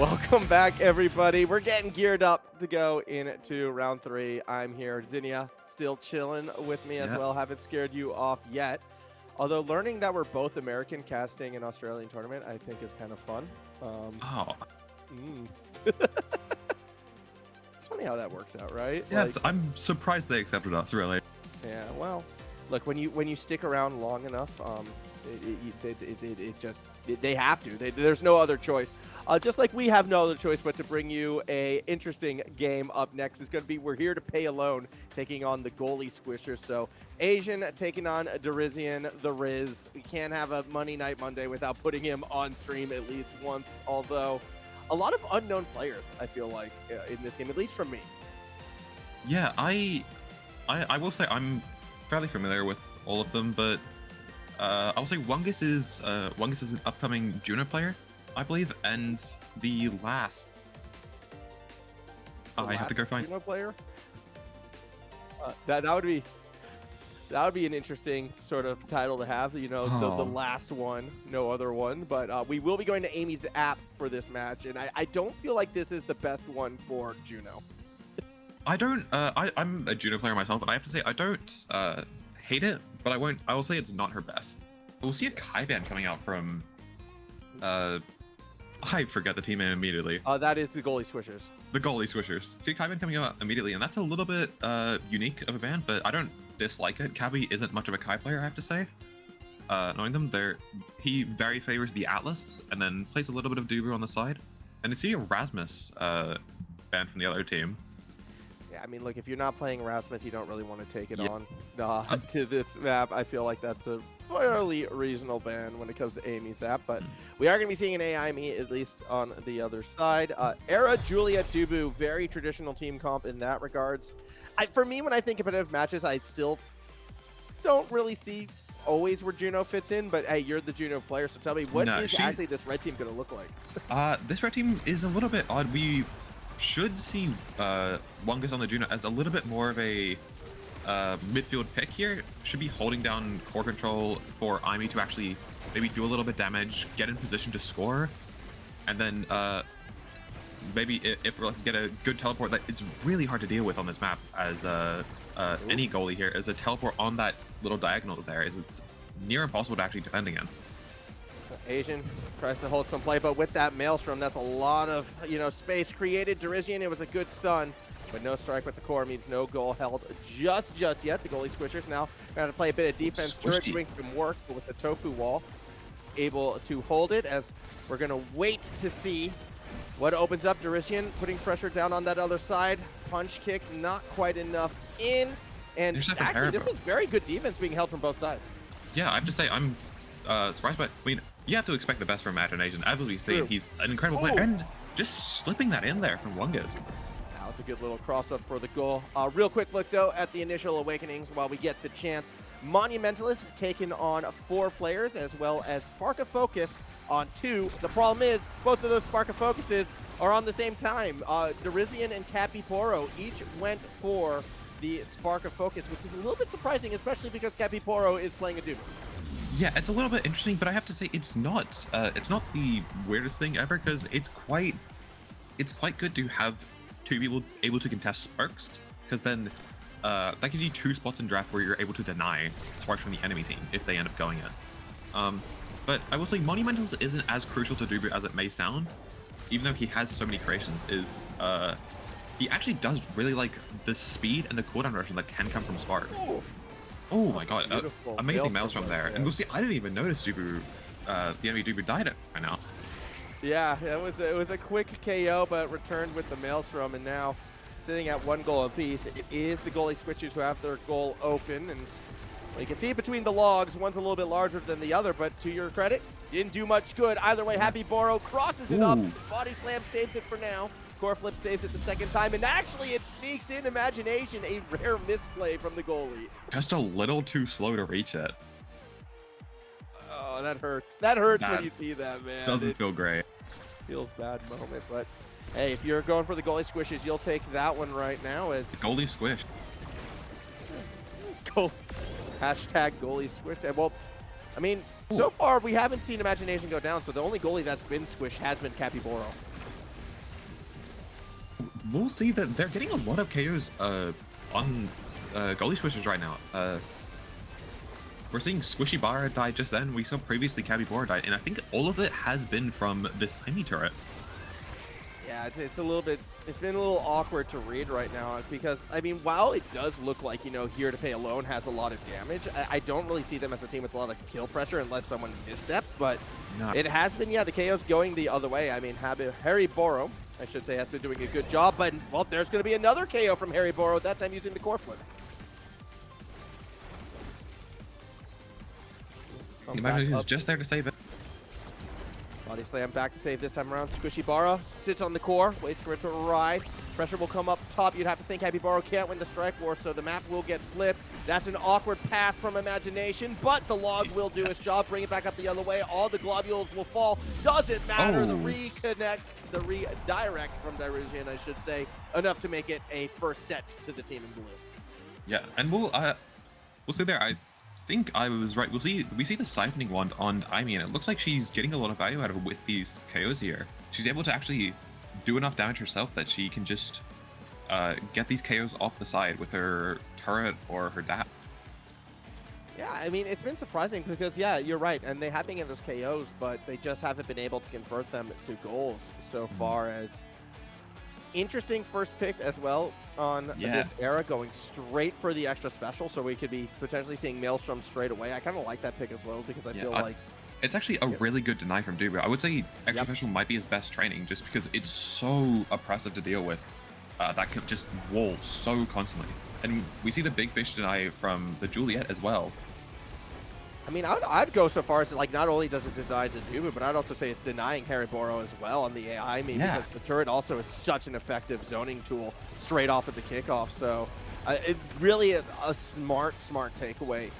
Welcome back, everybody. We're getting geared up to go into round 3. I'm here. Zinnia still chilling with me as well. Haven't scared you off yet. Although learning that we're both American casting an Australian tournament, I think is kind of fun. It's funny how that works out, right? Yeah, like, I'm surprised they accepted us, really. Yeah, well, look, when you stick around long enough, they have to. There's no other choice. Just like we have no other choice but to bring you a interesting game up next. Is going to be We're Here to Pay Alone, taking on the Goalie Squishers. So Asian taking on Dierision, the Riz. We can't have a Money Night Monday without putting him on stream at least once. Although a lot of unknown players, I feel like, in this game, at least from me. Yeah, I will say I'm fairly familiar with all of them, but I'll say Wungus is an upcoming Juno player, I believe, and the last. I have to go find Juno player. That would be an interesting sort of title to have. You know, the last one, no other one. But we will be going to Amy's app for this match, and I don't feel like this is the best one for Juno. I don't. I'm a Juno player myself, and I have to say I don't hate it, but I will say it's not her best. We'll see a Cabbybara coming out from. I forget the team name immediately. That is the Goalie Squishers. The Goalie Squishers. See a Cabbybara coming out immediately, and that's a little bit unique of a band, but I don't dislike it. Cabby isn't much of a Kai player, I have to say. Knowing them, he very favors the Atlas, and then plays a little bit of Dubu on the side. And it's the Erasmus band from the other team. Yeah, I mean, look, if you're not playing Erasmus, you don't really want to take it on to this map. I feel like that's a fairly reasonable ban when it comes to Amy's app, but we are going to be seeing an AI me at least on the other side. Era, Julia, Dubu, very traditional team comp in that regards. For me, when I think competitive matches, I still don't really see always where Juno fits in, but hey, you're the Juno player, so tell me, what is actually this red team going to look like? This red team is a little bit odd. We should see Wungus on the Juno as a little bit more of a midfield pick here. Should be holding down core control for Imi to actually maybe do a little bit damage, get in position to score, and then maybe if we get a good teleport. That it's really hard to deal with on this map as any goalie here. As a teleport on that little diagonal there it's near impossible to actually defend against. Asian tries to hold some play, but with that Maelstrom, that's a lot of space created. Dierision, it was a good stun, but no strike with the core means no goal held just yet. The Goalie Squishers now going to play a bit of defense. Turret doing some work, but with the tofu wall, able to hold it. As we're going to wait to see what opens up. Dierision putting pressure down on that other side. Punch kick, not quite enough in. And actually, this is very good defense being held from both sides. Yeah, I have to say, I'm surprised, but I mean, you have to expect the best from ImaginAzn. As we've seen, he's an incredible player, and just slipping that in there from Wungus. That was a good little cross-up for the goal. Real quick look, though, at the initial awakenings while we get the chance. Monumentalist taking on 4 players, as well as Spark of Focus on 2. The problem is, both of those Spark of Focuses are on the same time. Dierision and Cabbybara each went for the Spark of Focus, which is a little bit surprising, especially because Cabbybara is playing a Dubu. Yeah, it's a little bit interesting, but I have to say it's not the weirdest thing ever, because it's quite good to have 2 people able to contest sparks, because then that gives you 2 spots in draft where you're able to deny sparks from the enemy team if they end up going in. But I will say Monumentals isn't as crucial to Dubu as it may sound, even though he has so many creations. He actually does really like the speed and the cooldown reduction that can come from sparks. Oh my god, amazing Maelstrom there. Yeah. And we'll see, I didn't even notice Dubu, the enemy Dubu died right now. Yeah, it was a quick KO, but returned with the Maelstrom, and now sitting at 1 goal apiece. It is the Goalie Squishers who have their goal open, and you can see between the logs, one's a little bit larger than the other, but to your credit, didn't do much good. Either way, Cabbybara crosses it up, body slam saves it for now. Core flip saves it the second time, and actually it sneaks in ImaginAzn, a rare misplay from the goalie. Just a little too slow to reach it. Oh, that hurts. That hurts when you see that, man. Doesn't feel great. Feels bad moment, but hey, if you're going for the Goalie Squishes, you'll take that one right now. As Goalie Squish. Hashtag Goalie Squish. Well, I mean, so far we haven't seen ImaginAzn go down, so the only goalie that's been squished has been Cabbybara. we'll see that they're getting a lot of KOs on Goalie Squishers right now. We're seeing SquishyPoro die just then. We saw previously Cabbybara die, and I think all of it has been from this Amy turret. Yeah, it's a little bit, it's been a little awkward to read right now because, I mean, while it does look like, you know, Here to Pay alone has a lot of damage, I don't really see them as a team with a lot of kill pressure unless someone missteps, but it has been, yeah, the KO's going the other way. I mean, Harribo, I should say, has been doing a good job, but, well, there's going to be another KO from Harribo, that time using the core flip. Imagine he's just there to save it. Body slam back to save this time around. SquishyPoro sits on the core, waits for it to ride. Pressure will come up top. You'd have to think Cabbybara can't win the strike war, so the map will get flipped. That's an awkward pass from ImaginAzn, but the log will do its job. Bring it back up the other way. All the globules will fall. Doesn't matter. The the redirect from Dierision, I should say, enough to make it a first set to the team in blue. Yeah, and we'll see there. I think I was right. We see the siphoning wand on Amy, and it looks like she's getting a lot of value out of it with these KOs here. She's able to actually do enough damage herself that she can just get these KOs off the side with her turret or her dap. Yeah, I mean, it's been surprising because, yeah, you're right, and they have been getting those KOs, but they just haven't been able to convert them to goals so far. As interesting first pick as well on this era, going straight for the extra special, so we could be potentially seeing Maelstrom straight away. I kind of like that pick as well because I feel like it's actually a really good deny from Dubu. I would say extra special might be his best training just because it's so oppressive to deal with. That can just wall so constantly. And we see the big fish deny from the Juliet as well. I mean, I'd go so far as to, like, not only does it deny the Dubu, but I'd also say it's denying Harribo as well on the AI. I mean, because the turret also is such an effective zoning tool straight off at the kickoff. So it really is a smart takeaway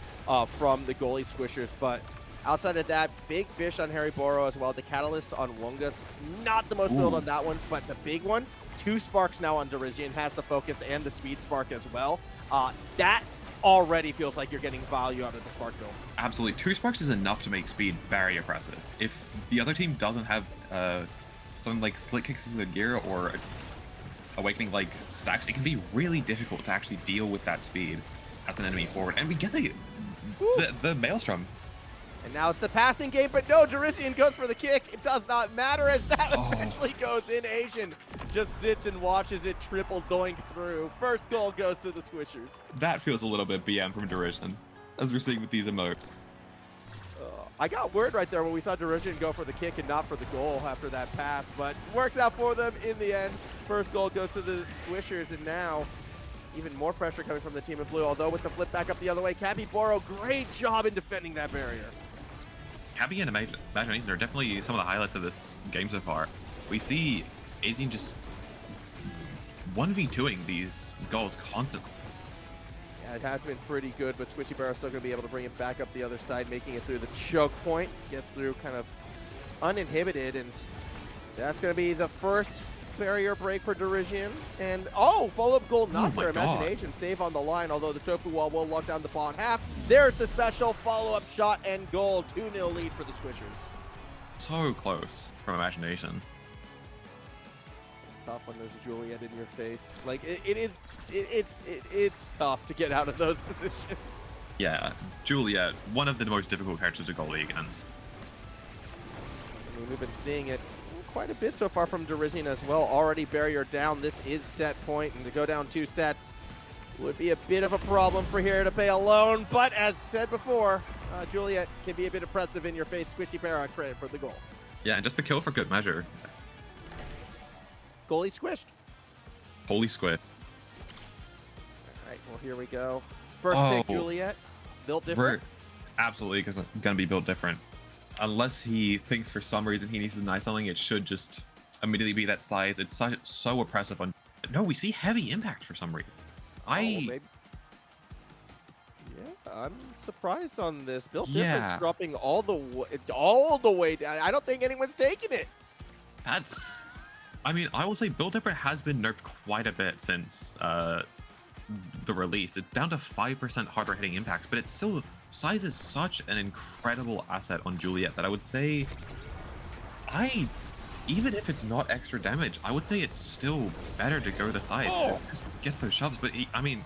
from the Goalie Squishers. But outside of that, big fish on Harribo as well. The catalyst on Wungus, not the most build on that one, but the big one, 2 sparks now on Dierision, has the focus and the speed spark as well. That already feels like you're getting value out of the spark build. Absolutely. 2 sparks is enough to make speed very oppressive. If the other team doesn't have something like slick kicks as a gear or awakening like stacks, it can be really difficult to actually deal with that speed as an enemy forward. And we get the Maelstrom. And now it's the passing game, but no, Dierision goes for the kick. It does not matter as that eventually goes in. Asian just sits and watches it triple doink through. First goal goes to the Squishers. That feels a little bit BM from Dierision, as we're seeing with these emotes. I got word right there when we saw Dierision go for the kick and not for the goal after that pass, but works out for them in the end. First goal goes to the Squishers, and now even more pressure coming from the team in blue, although with the flip back up the other way. Cabbybara, great job in defending that barrier. Cabby and ImaginAzn are definitely some of the highlights of this game so far. We see Azn just 1v2ing these goals constantly. Yeah, it has been pretty good, but SquishyPoro still going to be able to bring it back up the other side, making it through the choke point. Gets through kind of uninhibited, and that's going to be the first barrier break for Dierision. And follow-up goal not for ImaginAzn. Save on the line, although the Tofu wall will lock down the bottom half. There's the special follow-up shot and goal. 2-0 lead for the Squishers. So close from ImaginAzn. It's tough when there's a Juliet in your face. Like, it's tough to get out of those positions. Yeah, Juliet, one of the most difficult characters to goalie against. I mean, we've been seeing it quite a bit so far from Dierision as well. Already barrier down. This is set point, and to go down 2 sets would be a bit of a problem for Here to Pay alone. But as said before, Juliet can be a bit oppressive in your face. SquishyPoro credit for the goal. Yeah, and just the kill for good measure. Goalie squished. Holy squid. All right, well, here we go. First pick, Juliet. Built different. Absolutely, because it's going to be built different. Unless he thinks for some reason he needs to deny something, it should just immediately be that size. It's so oppressive on. No, we see heavy impact for some reason. Yeah, I'm surprised on this. Built difference dropping all the way down. I don't think anyone's taking it. I mean, I will say Build Different has been nerfed quite a bit since the release. It's down to 5% harder hitting impacts, but it's still, size is such an incredible asset on Juliet that I would say even if it's not extra damage, I would say it's still better to go the size. Oh! It just gets those shoves, but I mean,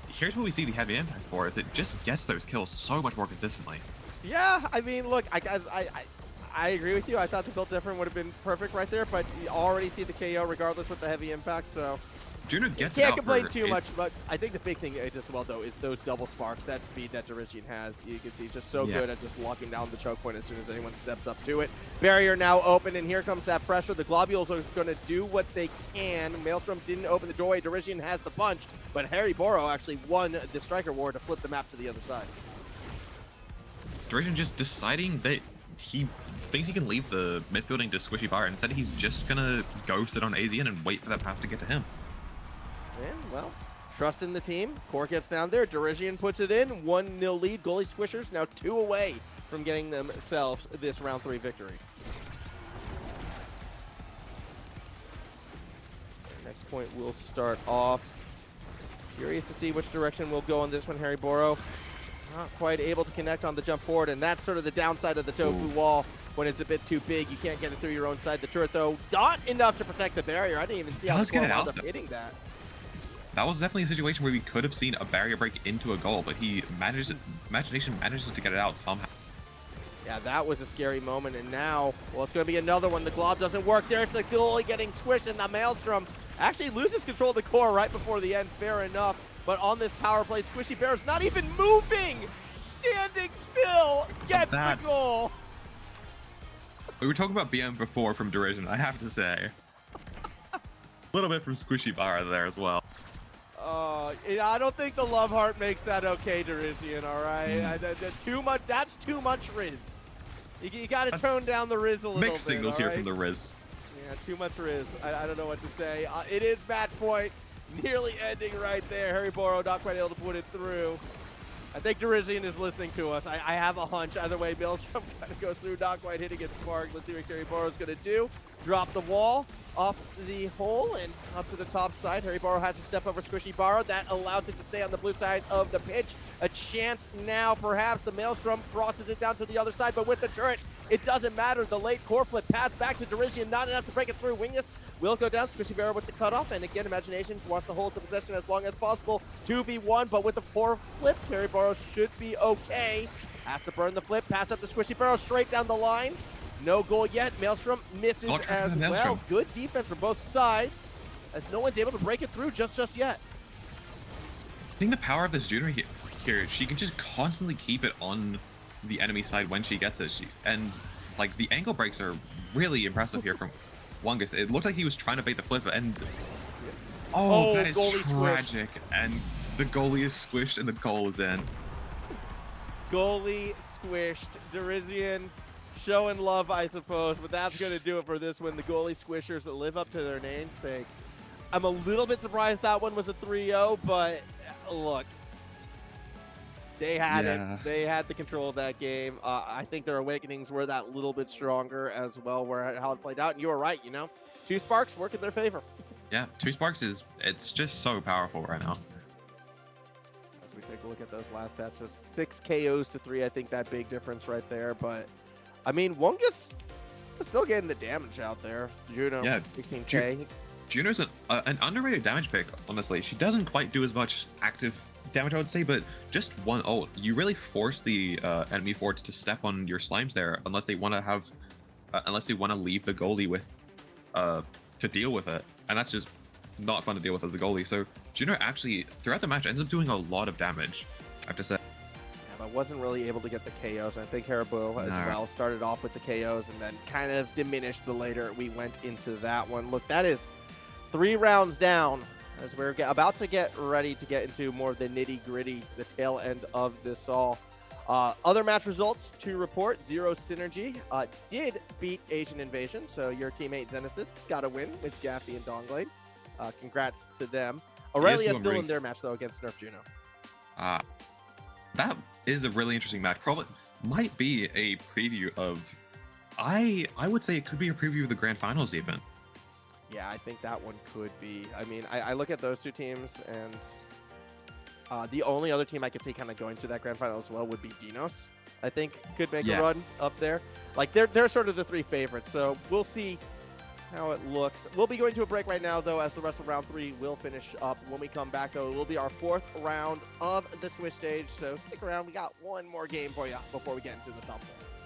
here's what we see the heavy impact for, is it just gets those kills so much more consistently. Yeah, I mean, look, I agree with you. I thought the build different would have been perfect right there, but you already see the KO regardless with the heavy impact, so Juno gets can't it out complain for too much. But I think the big thing as well, though, is those double sparks, that speed that Dierision has. You can see he's just so good at just locking down the choke point as soon as anyone steps up to it. Barrier now open, and here comes that pressure. The Globules are going to do what they can. Maelstrom didn't open the doorway. Dierision has the punch, but Harribo actually won the Striker War to flip the map to the other side. Dierision just deciding that he thinks he can leave the mid building to SquishyPoro. Instead, he's just gonna go sit on AZN and wait for that pass to get to him. And, well, trust in the team. Core gets down there. Dierision puts it in. 1-0 lead. Goalie Squishers now 2 away from getting themselves this round 3 victory. Next point will start off. Curious to see which direction we'll go on this one. Harribo not quite able to connect on the jump forward, and that's sort of the downside of the tofu wall. When it's a bit too big, you can't get it through your own side. The turret, though, not enough to protect the barrier. I didn't even see how the core wound up hitting that. That was definitely a situation where we could have seen a barrier break into a goal, but he ImaginAzn manages to get it out somehow. Yeah, that was a scary moment, and now, well, it's going to be another one. The glob doesn't work. There's the goalie getting squished, and the Maelstrom actually loses control of the core right before the end. Fair enough. But on this power play, SquishyPoro's not even moving! Standing still! Gets the goal! We were talking about BM before from Dierision, I have to say. A little bit from SquishyPoro there as well. I don't think the love heart makes that okay, Dierision, all right? That's too much Riz. You got to tone down the Riz a little bit. Mixed signals here from the Riz. Yeah, too much Riz. I don't know what to say. It is match point. Nearly ending right there. Harribo not quite able to put it through. I think Dierision is listening to us. I have a hunch. Either way, Maelstrom kind of goes through, not quite hitting its mark. Let's see what Harribo is going to do. Drop the wall off the hole and up to the top side. Harribo has to step over SquishyPoro. That allows it to stay on the blue side of the pitch. A chance now, perhaps. The Maelstrom crosses it down to the other side, but with the turret, it doesn't matter. The late core flip pass back to Dierision, not enough to break it through. Wungus will go down. SquishyPoro with the cutoff, and again, ImaginAzn wants to hold the possession as long as possible. 2v1, but with the 4 flip, Harribo should be okay. Has to burn the flip, pass up to SquishyPoro, straight down the line. No goal yet. Maelstrom misses as well. Good defense from both sides, as no one's able to break it through just yet. I think the power of this Juno here, she can just constantly keep it on the enemy side when she gets it. And like the ankle breaks are really impressive here from Wungus. It looked like he was trying to bait the flip, and that is tragic. And the goalie is squished, and the goal is in. Goalie squished. Dierision showing love, I suppose, but that's going to do it for this one. The Goalie Squishers live up to their namesake. I'm a little bit surprised that one was a 3-0, but look, they had it. They had the control of that game. I think their awakenings were that little bit stronger as well, where how it played out. And you were right, 2 sparks work in their favor. Yeah, 2 sparks it's just so powerful right now. As we take a look at those last stats, just 6 KOs to 3. I think that big difference right there, but I mean, Wungus is still getting the damage out there. Juno, 16K. Juno's an underrated damage pick, honestly. She doesn't quite do as much active damage, I would say, but just one ult. You really force the enemy forwards to step on your slimes there, unless they want to have, unless they want to leave the goalie with, to deal with it, and that's just not fun to deal with as a goalie. So Juno actually, throughout the match, ends up doing a lot of damage, I have to say. I wasn't really able to get the KOs. I think Harribo as well started off with the KOs and then kind of diminished the later we went into that one. Look, that is 3 rounds down as we're about to get ready to get into more of the nitty-gritty, the tail end of this all. Other match results to report. Zero Synergy did beat Asian Invasion, so your teammate Zenesis got a win with Jaffe and Donglade. Congrats to them. Aurelia still in their match, though, against Nerf Juno. That is a really interesting match. Probably might be a preview of, I would say it could be a preview of the grand finals even. Yeah, I think that one could be. I mean, I look at those 2 teams, and the only other team I could see kind of going to that grand final as well would be Dinos. I think could make a run up there. Like they're sort of the 3 favorites. So we'll see how it looks. We'll be going to a break right now, though, as the rest of round 3 will finish up. When we come back, though, it will be our 4th round of the Swish stage. So stick around. We got one more game for you before we get into the top 4.